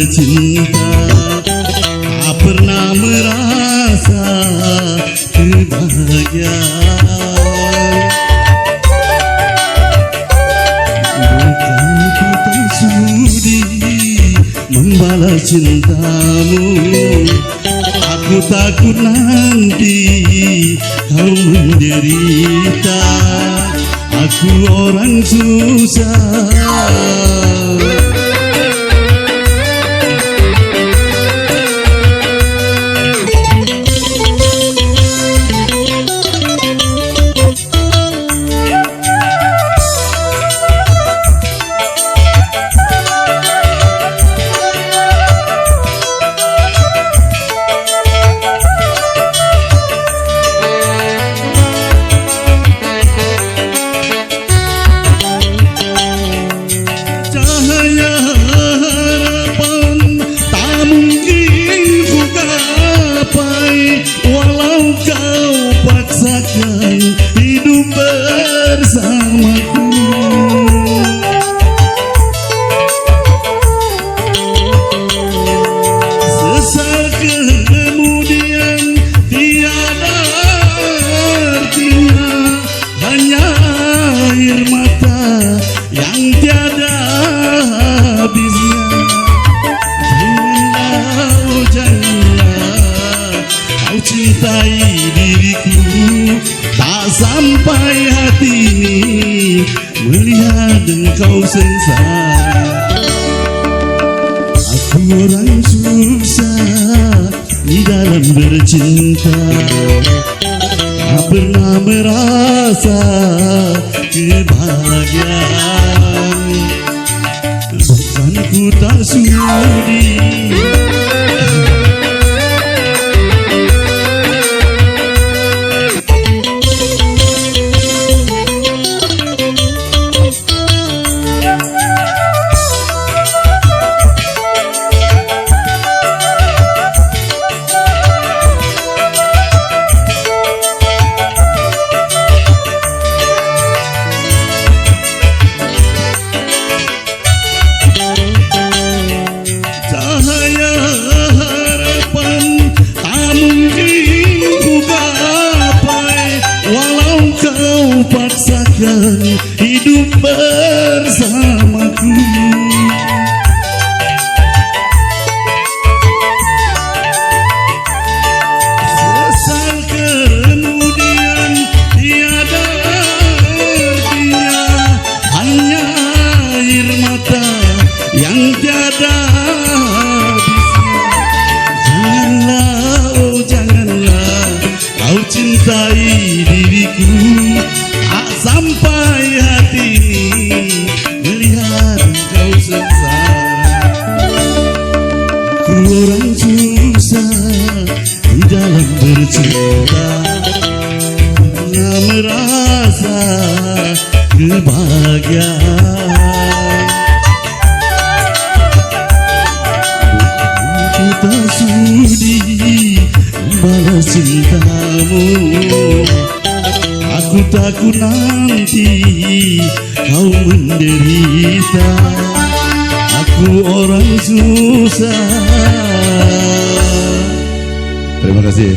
bercinta, tak pernah merasa kebahagiaan. Bukan ku tak sudi membalas cintamu, aku takut nanti kau menderita. Aku orang susah, walau kau paksakan hidup bersamaku. Sesal kemudian tiada artinya, hanya air mata yang tiada habisnya. Kau cintai diriku, tak sampai hati ini melihat engkau sengsara. Aku orang susah di dalam bercinta, tak pernah merasa kebahagiaan. Bukan ku tak sudi paksakan hidup bersamaku. Sesal kemudian tiada artinya, hanya air mata yang tiada habisnya. Janganlah, oh janganlah kau cintai diriku, sampai hati ini melihat engkau sengsara. Aku orang susah di dalam bercinta, pernah merasa kebahagiaan. Aku tak sudi membalas cintamu, aku takut nanti kau menderita. Aku orang susah. Terima kasih.